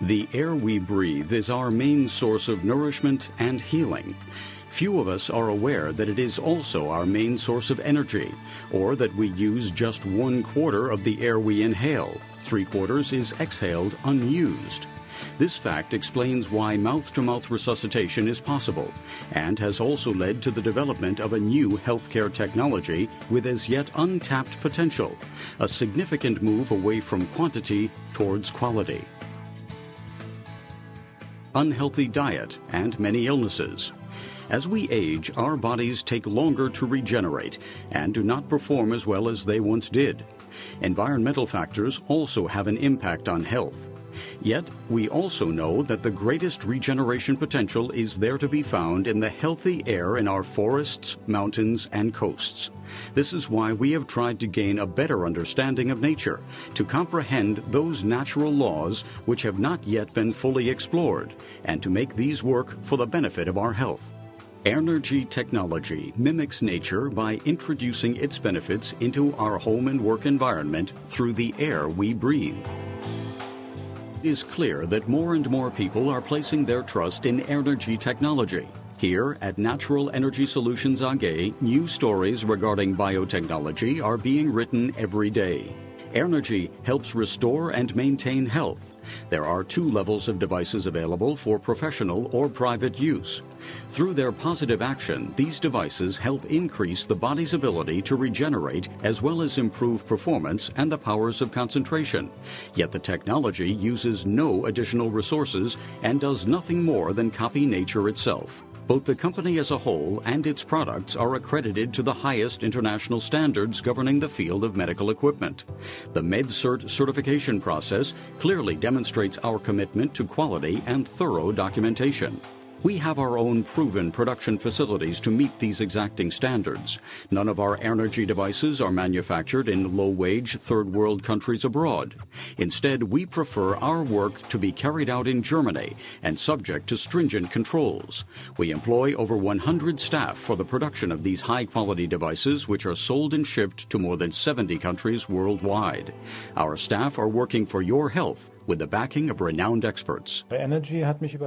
The air we breathe is our main source of nourishment and healing. Few of us are aware that it is also our main source of energy, or that we use just 1/4 of the air we inhale. 3/4 is exhaled unused. This fact explains why mouth-to-mouth resuscitation is possible, and has also led to the development of a new healthcare technology with as yet untapped potential, a significant move away from quantity towards quality. Unhealthy diet and many illnesses. As we age, our bodies take longer to regenerate and do not perform as well as they once did. Environmental factors also have an impact on health. Yet, we also know that the greatest regeneration potential is there to be found in the healthy air in our forests, mountains, and coasts. This is why we have tried to gain a better understanding of nature, to comprehend those natural laws which have not yet been fully explored, and to make these work for the benefit of our health. Airnergy technology mimics nature by introducing its benefits into our home and work environment through the air we breathe. It is clear that more and more people are placing their trust in Airnergy technology. Here at Natural Energy Solutions AG, new stories regarding biotechnology are being written every day. Airnergy helps restore and maintain health. There are 2 levels of devices available for professional or private use. Through their positive action, these devices help increase the body's ability to regenerate as well as improve performance and the powers of concentration. Yet the technology uses no additional resources and does nothing more than copy nature itself. Both the company as a whole and its products are accredited to the highest international standards governing the field of medical equipment. The MedCert certification process clearly demonstrates our commitment to quality and thorough documentation. We have our own proven production facilities to meet these exacting standards. None of our Airnergy devices are manufactured in low-wage third-world countries abroad. Instead, we prefer our work to be carried out in Germany and subject to stringent controls. We employ over 100 staff for the production of these high-quality devices, which are sold and shipped to more than 70 countries worldwide. Our staff are working for your health with the backing of renowned experts.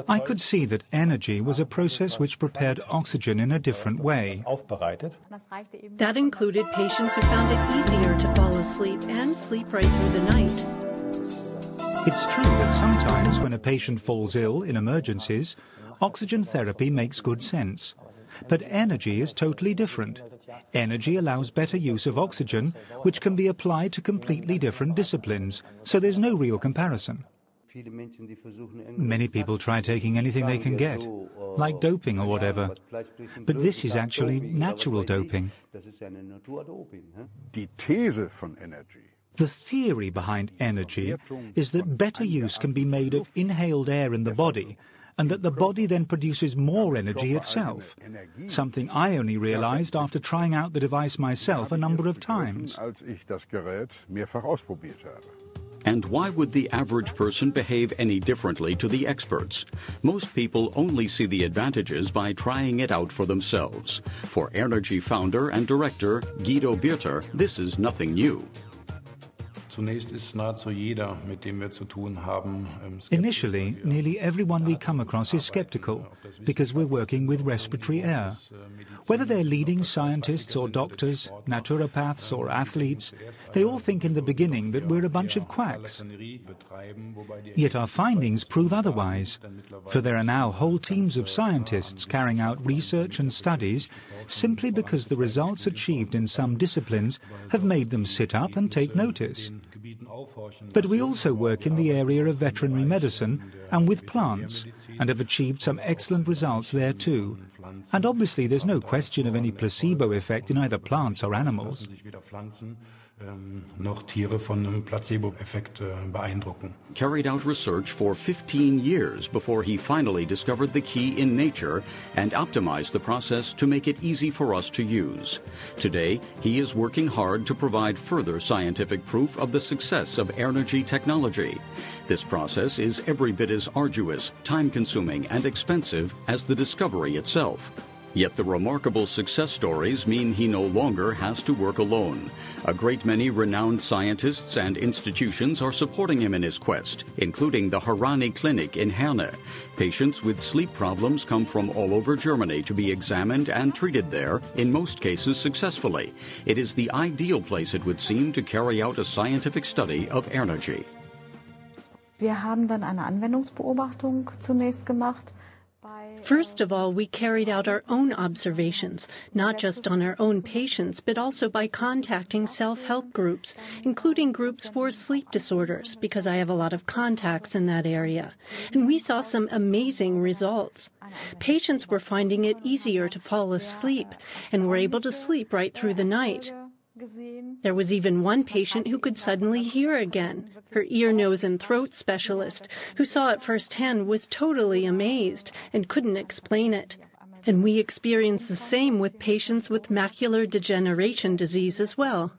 I could see that energy was a process which prepared oxygen in a different way. That included patients who found it easier to fall asleep and sleep right through the night. It's true that sometimes when a patient falls ill in emergencies, oxygen therapy makes good sense. But energy is totally different. Energy allows better use of oxygen, which can be applied to completely different disciplines, so there's no real comparison. Many people try taking anything they can get, like doping or whatever. But this is actually natural doping. The theory behind energy is that better use can be made of inhaled air in the body, and that the body then produces more energy itself, something I only realized after trying out the device myself a number of times. And why would the average person behave any differently to the experts? Most people only see the advantages by trying it out for themselves. For Airnergy founder and director Guido Birter, this is nothing new. Initially, nearly everyone we come across is skeptical, because we're working with respiratory air. Whether they're leading scientists or doctors, naturopaths or athletes, they all think in the beginning that we're a bunch of quacks. Yet our findings prove otherwise, for there are now whole teams of scientists carrying out research and studies simply because the results achieved in some disciplines have made them sit up and take notice. But we also work in the area of veterinary medicine and with plants, and have achieved some excellent results there too. And obviously there's no question of any placebo effect in either plants or animals. Carried out research for 15 years before he finally discovered the key in nature and optimized the process to make it easy for us to use. Today, he is working hard to provide further scientific proof of the success of Airnergy technology. This process is every bit as arduous, time-consuming, and expensive as the discovery itself. Yet the remarkable success stories mean he no longer has to work alone. A great many renowned scientists and institutions are supporting him in his quest, including the Harani Clinic in Herne. Patients with sleep problems come from all over Germany to be examined and treated there, in most cases successfully. It is the ideal place, it would seem, to carry out a scientific study of Airnergy. Wir haben dann eine Anwendungsbeobachtung zunächst gemacht. First of all, we carried out our own observations, not just on our own patients, but also by contacting self-help groups, including groups for sleep disorders, because I have a lot of contacts in that area. And we saw some amazing results. Patients were finding it easier to fall asleep and were able to sleep right through the night. There was even one patient who could suddenly hear again. Her ear, nose, and throat specialist, who saw it firsthand, was totally amazed and couldn't explain it. And we experienced the same with patients with macular degeneration disease as well.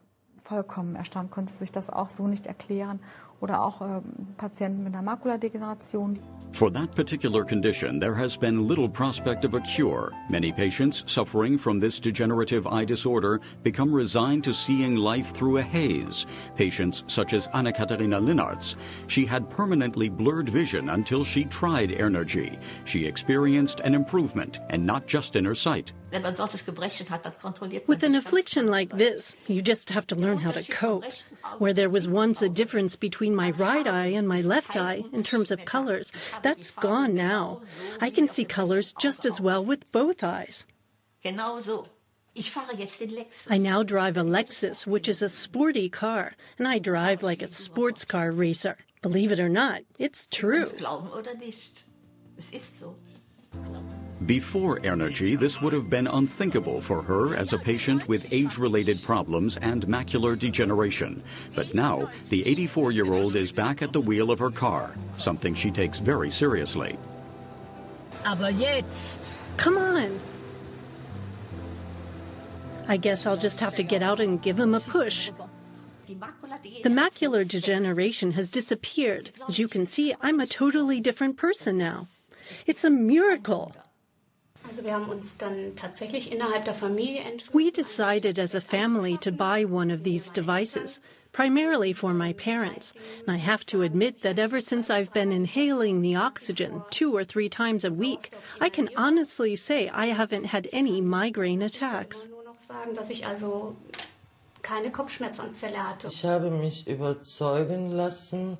Vollkommen erstaunt, konnte sich das auch so nicht erklären. Oder auch Patienten mit einer Makuladegeneration. For that particular condition, there has been little prospect of a cure. Many patients suffering from this degenerative eye disorder become resigned to seeing life through a haze. Patients such as Anna-Katharina Linnartz. She had permanently blurred vision until she tried Airnergy. She experienced an improvement, and not just in her sight. With an affliction like this, you just have to learn how to cope. Where there was once a difference between my right eye and my left eye in terms of colors, that's gone now. I can see colors just as well with both eyes. I now drive a Lexus, which is a sporty car, and I drive like a sports car racer. Believe it or not, it's true. Before Airnergy, this would have been unthinkable for her as a patient with age-related problems and macular degeneration. But now, the 84-year-old is back at the wheel of her car, something she takes very seriously. Aber jetzt! Come on! I guess I'll just have to get out and give him a push. The macular degeneration has disappeared. As you can see, I'm a totally different person now. It's a miracle. We decided as a family to buy one of these devices, primarily for my parents. And I have to admit that ever since I've been inhaling the oxygen 2 or 3 times a week, I can honestly say I haven't had any migraine attacks. Ich habe mich überzeugen lassen.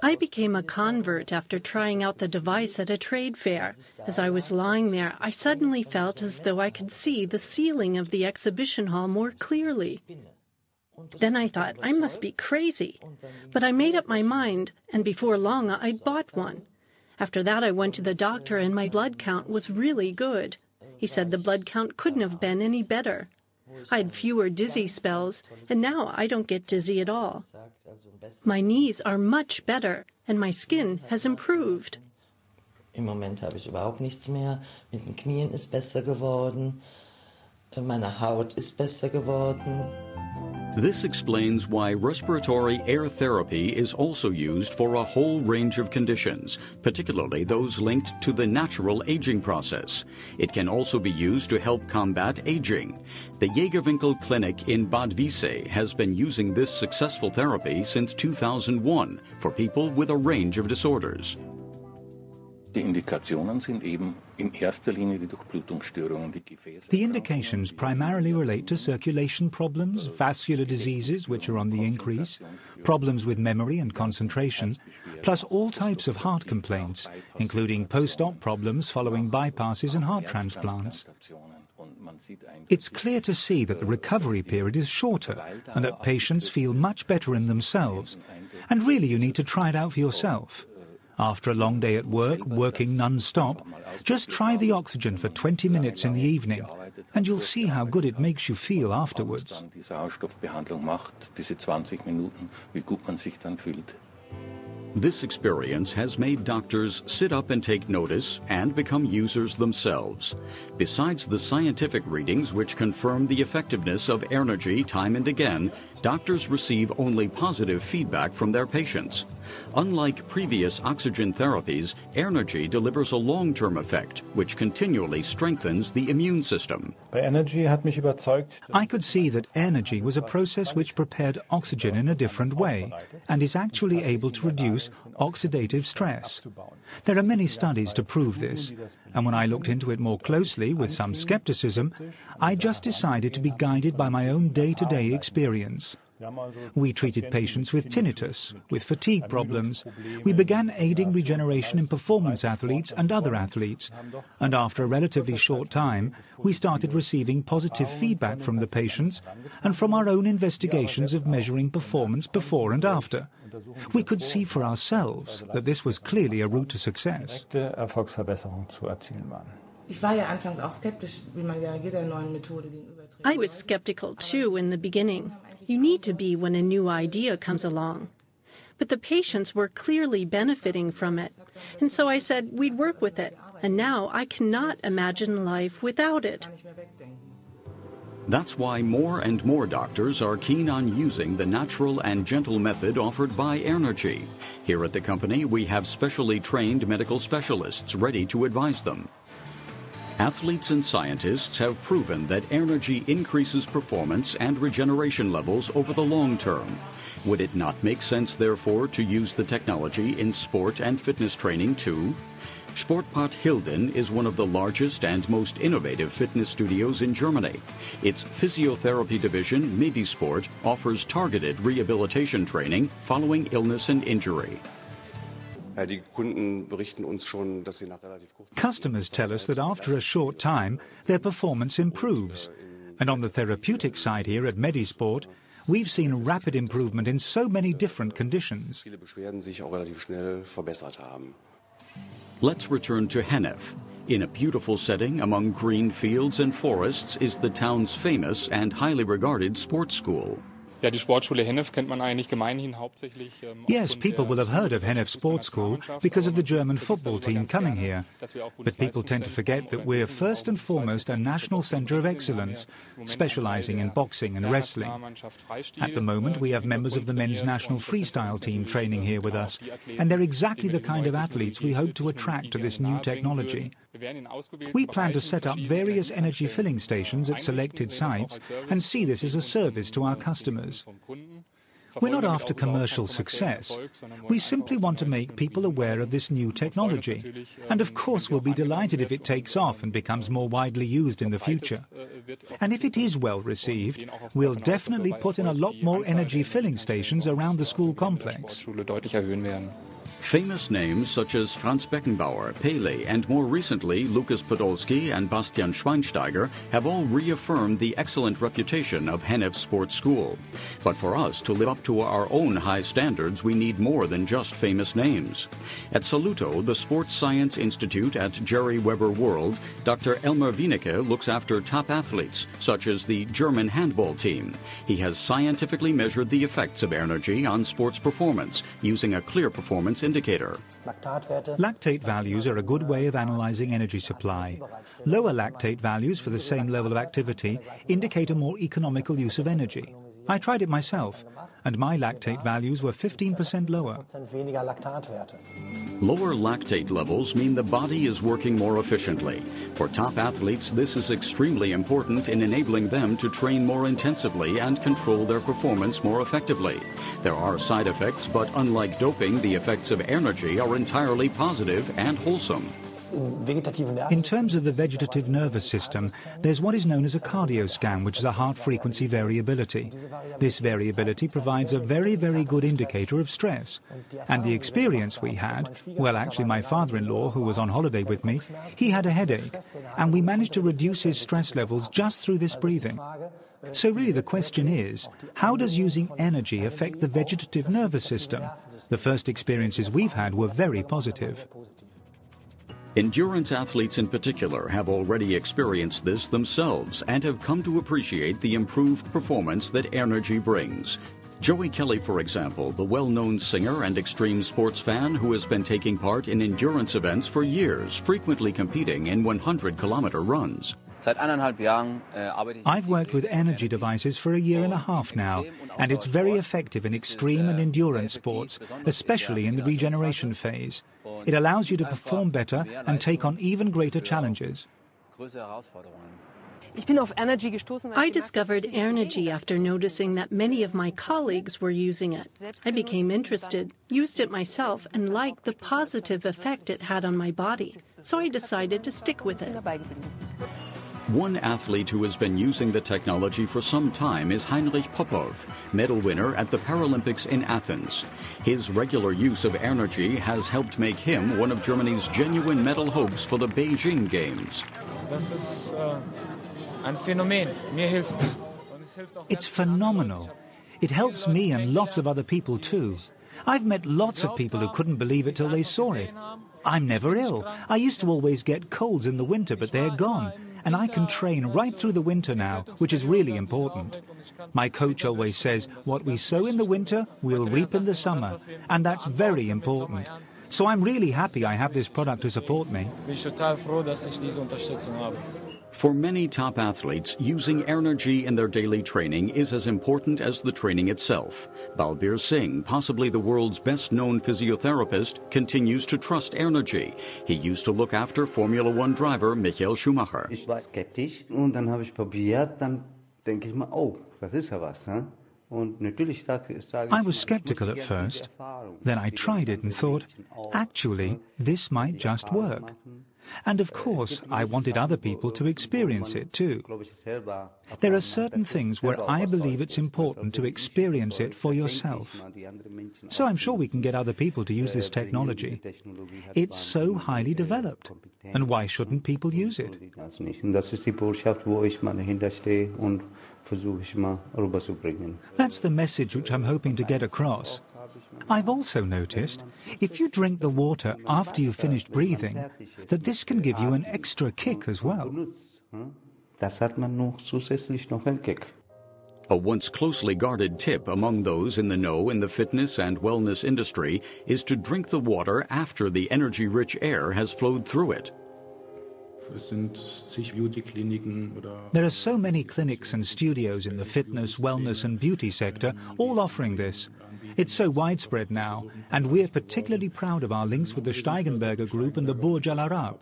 I became a convert after trying out the device at a trade fair. As I was lying there, I suddenly felt as though I could see the ceiling of the exhibition hall more clearly. Then I thought, I must be crazy. But I made up my mind, and before long I bought one. After that I went to the doctor and my blood count was really good. He said the blood count couldn't have been any better. I had fewer dizzy spells, and now I don't get dizzy at all. My knees are much better, and my skin has improved. Im Moment habe ich überhaupt nichts mehr. Mit den Knien ist besser geworden. Meine Haut ist besser geworden. This explains why respiratory air therapy is also used for a whole range of conditions, particularly those linked to the natural aging process. It can also be used to help combat aging. The Jägerwinkel Clinic in Bad Wiessee has been using this successful therapy since 2001 for people with a range of disorders. Die Indikationen sind eben in erster Linie die Durchblutungsstörungen, die Gefäße. The indications primarily relate to circulation problems, vascular diseases which are on the increase, problems with memory and concentration, plus all types of heart complaints, including post-op problems following bypasses and heart transplants. It's clear to see that the recovery period is shorter and that patients feel much better in themselves. And really you need to try it out for yourself. After a long day at work, working non-stop, just try the oxygen for 20 minutes in the evening, and you'll see how good it makes you feel afterwards. Diese Sauerstoffbehandlung macht, diese 20 Minuten, wie gut man sich dann fühlt. This experience has made doctors sit up and take notice and become users themselves. Besides the scientific readings which confirm the effectiveness of Airnergy time and again, doctors receive only positive feedback from their patients. Unlike previous oxygen therapies, Airnergy delivers a long-term effect which continually strengthens the immune system. I could see that Airnergy was a process which prepared oxygen in a different way and is actually able to reduce oxidative stress. There are many studies to prove this, and when I looked into it more closely with some skepticism, I just decided to be guided by my own day-to-day experience. We treated patients with tinnitus, with fatigue problems. We began aiding regeneration in performance athletes and other athletes. And after a relatively short time, we started receiving positive feedback from the patients and from our own investigations of measuring performance before and after. We could see for ourselves that this was clearly a route to success. I was skeptical too in the beginning. You need to be when a new idea comes along. But the patients were clearly benefiting from it, and so I said we'd work with it, and now I cannot imagine life without it. That's why more and more doctors are keen on using the natural and gentle method offered by Airnergy. Here at the company, we have specially trained medical specialists ready to advise them. Athletes and scientists have proven that Airnergy increases performance and regeneration levels over the long term. Would it not make sense, therefore, to use the technology in sport and fitness training too? Sportbad Hilden is one of the largest and most innovative fitness studios in Germany. Its physiotherapy division, Medisport, offers targeted rehabilitation training following illness and injury. Customers tell us that after a short time, their performance improves. And on the therapeutic side here at Medisport, we've seen rapid improvement in so many different conditions. Let's return to Hennef. In a beautiful setting among green fields and forests is the town's famous and highly regarded sports school. Yes, people will have heard of Hennef Sports School because of the German football team coming here. But people tend to forget that we're first and foremost a national centre of excellence, specialising in boxing and wrestling. At the moment, we have members of the men's national freestyle team training here with us, and they're exactly the kind of athletes we hope to attract to this new technology. We plan to set up various energy filling stations at selected sites and see this as a service to our customers. We're not after commercial success. We simply want to make people aware of this new technology. And of course we'll be delighted if it takes off and becomes more widely used in the future. And if it is well received, we'll definitely put in a lot more energy filling stations around the school complex. Famous names such as Franz Beckenbauer, Pele, and more recently Lukas Podolski and Bastian Schweinsteiger have all reaffirmed the excellent reputation of Hennef Sports School. But for us to live up to our own high standards, we need more than just famous names. At Saluto, the Sports Science Institute at Jerry Weber World, Dr. Elmar Wienicke looks after top athletes, such as the German handball team. He has scientifically measured the effects of Airnergy on sports performance using a clear performance indicator. Lactate values are a good way of analysing energy supply. Lower lactate values for the same level of activity indicate a more economical use of energy. I tried it myself, and my lactate values were 15% lower. Lower lactate levels mean the body is working more efficiently. For top athletes, this is extremely important in enabling them to train more intensively and control their performance more effectively. There are side effects, but unlike doping, the effects of Airnergy are entirely positive and wholesome. In terms of the vegetative nervous system, there's what is known as a cardioscan, which is a heart frequency variability. This variability provides a very, very good indicator of stress. And the experience we had, well, actually my father-in-law, who was on holiday with me, he had a headache, and we managed to reduce his stress levels just through this breathing. So really the question is, how does using energy affect the vegetative nervous system? The first experiences we've had were very positive. Endurance athletes in particular have already experienced this themselves and have come to appreciate the improved performance that Airnergy brings. Joey Kelly, for example, the well-known singer and extreme sports fan who has been taking part in endurance events for years, frequently competing in 100-kilometer runs. I've worked with Airnergy devices for a year and a half now, and it's very effective in extreme and endurance sports, especially in the regeneration phase. It allows you to perform better and take on even greater challenges. I discovered Airnergy after noticing that many of my colleagues were using it. I became interested, used it myself, and liked the positive effect it had on my body. So I decided to stick with it. One athlete who has been using the technology for some time is Heinrich Popov, medal winner at the Paralympics in Athens. His regular use of Airnergy has helped make him one of Germany's genuine medal hopes for the Beijing Games. It's phenomenal. It helps me and lots of other people too. I've met lots of people who couldn't believe it till they saw it. I'm never ill. I used to always get colds in the winter, but they're gone. And I can train right through the winter now, which is really important. My coach always says, what we sow in the winter, we'll reap in the summer. And that's very important. So I'm really happy I have this product to support me. For many top athletes, using Airnergy in their daily training is as important as the training itself. Balbir Singh, possibly the world's best-known physiotherapist, continues to trust Airnergy. He used to look after Formula One driver Michael Schumacher. Ich war skeptisch und dann habe ich probiert, dann denke ich mal, oh, das ist ja was, ne? I was skeptical at first. Then I tried it and thought, actually, this might just work. And of course, I wanted other people to experience it too. There are certain things where I believe it's important to experience it for yourself. So I'm sure we can get other people to use this technology. It's so highly developed. And why shouldn't people use it? That's the message which I'm hoping to get across. I've also noticed, if you drink the water after you've finished breathing, that this can give you an extra kick as well. A once closely guarded tip among those in the know in the fitness and wellness industry is to drink the water after the energy-rich air has flowed through it. There are so many clinics and studios in the fitness, wellness and beauty sector all offering this. It's so widespread now, and we're particularly proud of our links with the Steigenberger Group and the Burj Al Arab.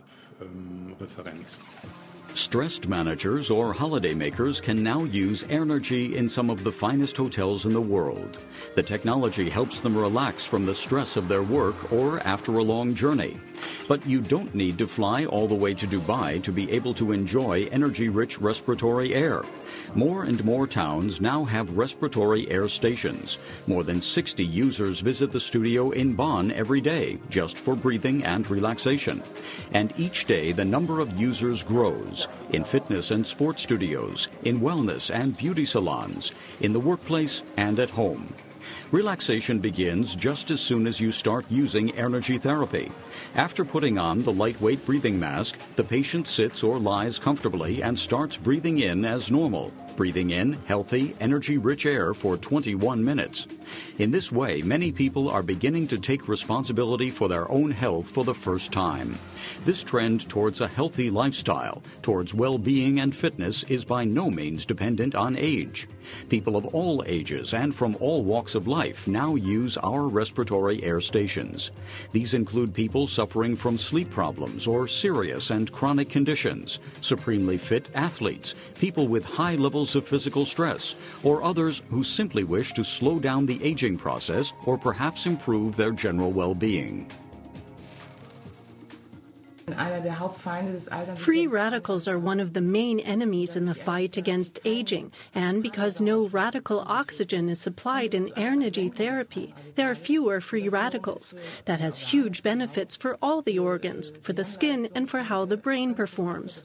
Stressed managers or holidaymakers can now use Airnergy in some of the finest hotels in the world. The technology helps them relax from the stress of their work or after a long journey. But you don't need to fly all the way to Dubai to be able to enjoy energy-rich respiratory air. More and more towns now have respiratory air stations. More than 60 users visit the studio in Bonn every day, just for breathing and relaxation. And each day the number of users grows, in fitness and sports studios, in wellness and beauty salons, in the workplace and at home. Relaxation begins just as soon as you start using Airnergy therapy. After putting on the lightweight breathing mask, the patient sits or lies comfortably and starts breathing in as normal. Breathing in healthy, energy-rich air for 21 minutes. In this way, many people are beginning to take responsibility for their own health for the first time. This trend towards a healthy lifestyle, towards well-being and fitness, is by no means dependent on age. People of all ages and from all walks of life now use our respiratory air stations. These include people suffering from sleep problems or serious and chronic conditions, supremely fit athletes, people with high levels of physical stress, or others who simply wish to slow down the aging process or perhaps improve their general well-being. Free radicals are one of the main enemies in the fight against aging, and because no radical oxygen is supplied in Airnergy therapy, there are fewer free radicals. That has huge benefits for all the organs, for the skin, and for how the brain performs.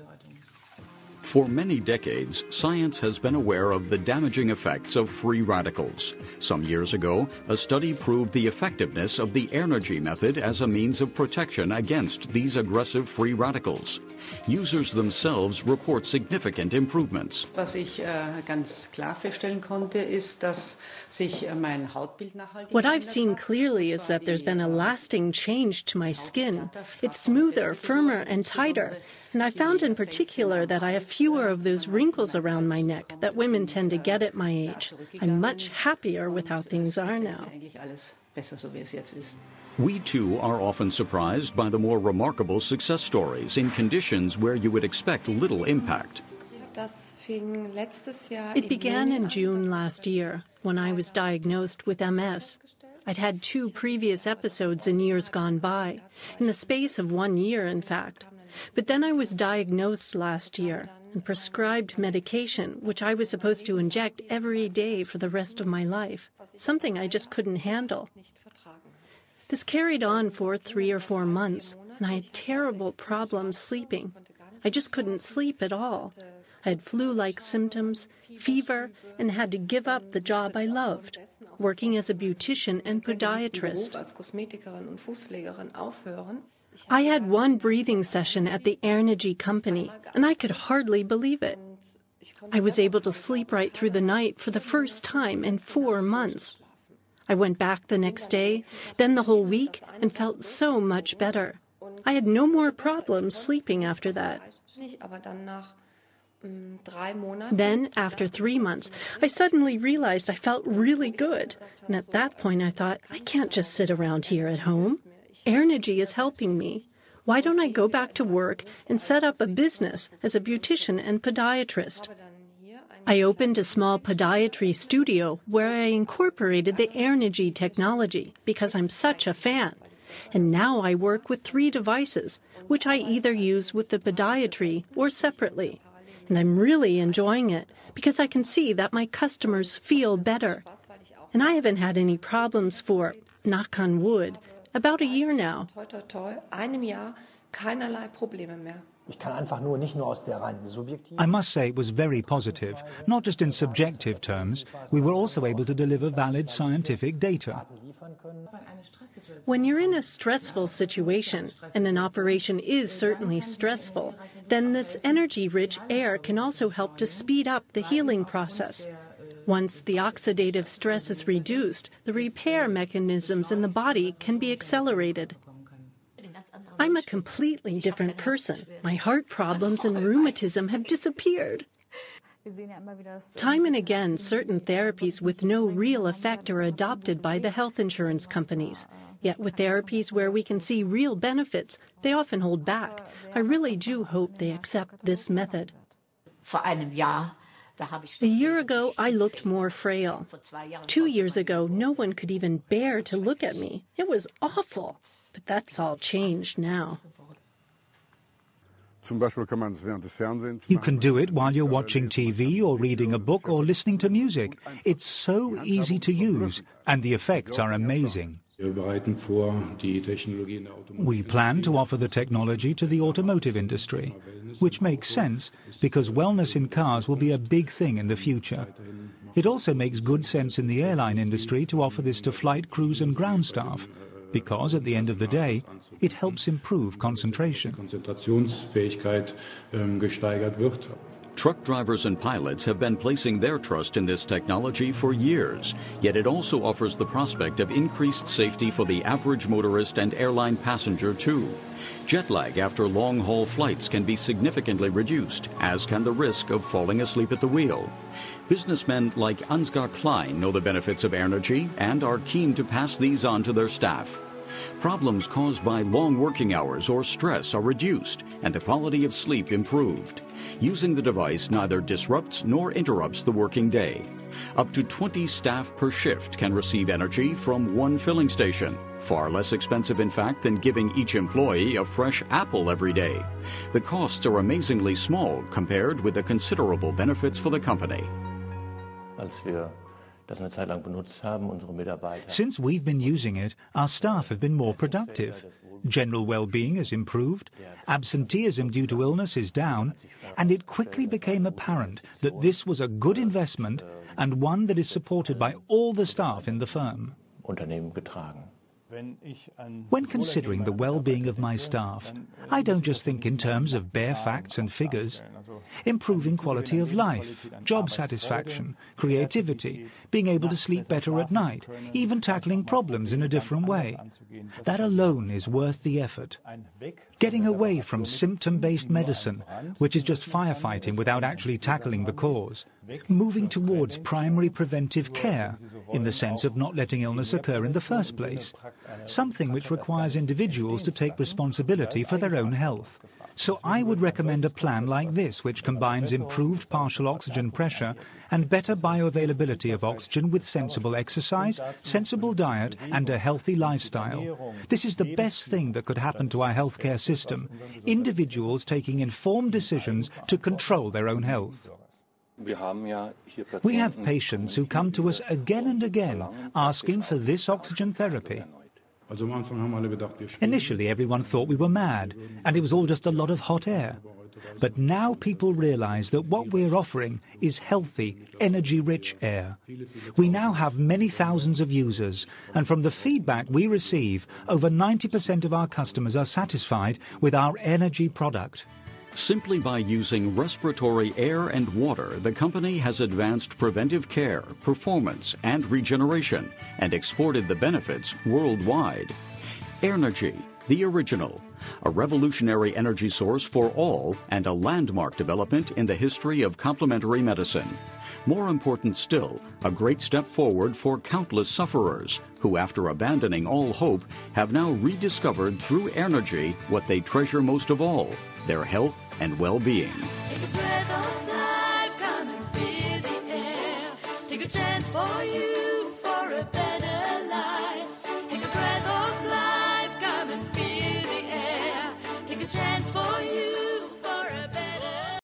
For many decades, science has been aware of the damaging effects of free radicals. Some years ago, a study proved the effectiveness of the Airnergy method as a means of protection against these aggressive free radicals. Users themselves report significant improvements. Was ich ganz klar feststellen konnte, ist, dass sich mein Hautbild nachhaltig What I've seen clearly is that there's been a lasting change to my skin. It's smoother, firmer, and tighter. And I found in particular that I have fewer of those wrinkles around my neck that women tend to get at my age. I'm much happier with how things are now. We too are often surprised by the more remarkable success stories in conditions where you would expect little impact. It began in June last year when I was diagnosed with MS. I'd had 2 previous episodes in years gone by, in the space of 1 year, in fact. But then I was diagnosed last year and prescribed medication, which I was supposed to inject every day for the rest of my life, something I just couldn't handle. This carried on for 3 or 4 months, and I had terrible problems sleeping. I just couldn't sleep at all. I had flu-like symptoms, fever, and had to give up the job I loved, working as a beautician and podiatrist. I had 1 breathing session at the Airnergy company, and I could hardly believe it. I was able to sleep right through the night for the first time in 4 months. I went back the next day, then the whole week, and felt so much better. I had no more problems sleeping after that. Then, after 3 months, I suddenly realized I felt really good. And at that point I thought, I can't just sit around here at home. Airnergy is helping me. Why don't I go back to work and set up a business as a beautician and podiatrist? I opened a small podiatry studio where I incorporated the Airnergy technology because I'm such a fan. And now I work with 3 devices, which I either use with the podiatry or separately. And I'm really enjoying it because I can see that my customers feel better. And I haven't had any problems for, knock on wood, about a year now. I must say it was very positive, not just in subjective terms. We were also able to deliver valid scientific data. When you're in a stressful situation, and an operation is certainly stressful, then this energy-rich air can also help to speed up the healing process. Once the oxidative stress is reduced, the repair mechanisms in the body can be accelerated. I'm a completely different person. My heart problems and rheumatism have disappeared. Time and again, certain therapies with no real effect are adopted by the health insurance companies. Yet with therapies where we can see real benefits, they often hold back. I really do hope they accept this method. A year ago, I looked more frail. 2 years ago, no one could even bear to look at me. It was awful. But that's all changed now. You can do it while you're watching TV or reading a book or listening to music. It's so easy to use, and the effects are amazing. We plan to offer the technology to the automotive industry, which makes sense because wellness in cars will be a big thing in the future. It also makes good sense in the airline industry to offer this to flight crews and ground staff, because at the end of the day, it helps improve concentration. Truck drivers and pilots have been placing their trust in this technology for years, yet it also offers the prospect of increased safety for the average motorist and airline passenger too. Jet lag after long-haul flights can be significantly reduced, as can the risk of falling asleep at the wheel. Businessmen like Ansgar Klein know the benefits of Airnergy and are keen to pass these on to their staff. Problems caused by long working hours or stress are reduced and the quality of sleep improved. Using the device neither disrupts nor interrupts the working day. Up to 20 staff per shift can receive energy from 1 filling station. Far less expensive, in fact, than giving each employee a fresh apple every day. The costs are amazingly small compared with the considerable benefits for the company. Since we've been using it, our staff have been more productive. General well-being has improved, absenteeism due to illness is down, and it quickly became apparent that this was a good investment and one that is supported by all the staff in the firm. When considering the well-being of my staff, I don't just think in terms of bare facts and figures. Improving quality of life, job satisfaction, creativity, being able to sleep better at night, even tackling problems in a different way. That alone is worth the effort. Getting away from symptom-based medicine, which is just firefighting without actually tackling the cause. Moving towards primary preventive care, in the sense of not letting illness occur in the first place. Something which requires individuals to take responsibility for their own health. So I would recommend a plan like this, which combines improved partial oxygen pressure and better bioavailability of oxygen with sensible exercise, sensible diet and a healthy lifestyle. This is the best thing that could happen to our healthcare system. Individuals taking informed decisions to control their own health. We have patients who come to us again and again asking for this oxygen therapy. Initially, everyone thought we were mad, and it was all just a lot of hot air. But now people realize that what we're offering is healthy, energy-rich air. We now have many thousands of users, and from the feedback we receive, over 90% of our customers are satisfied with our Airnergy product. Simply by using respiratory air and water, the company has advanced preventive care, performance, and regeneration, and exported the benefits worldwide. Airnergy, the original, a revolutionary energy source for all and a landmark development in the history of complementary medicine. More important still, a great step forward for countless sufferers who, after abandoning all hope, have now rediscovered through Airnergy what they treasure most of all, their health and well-being. Take a breath of life, come and feel the air. Take a chance for you.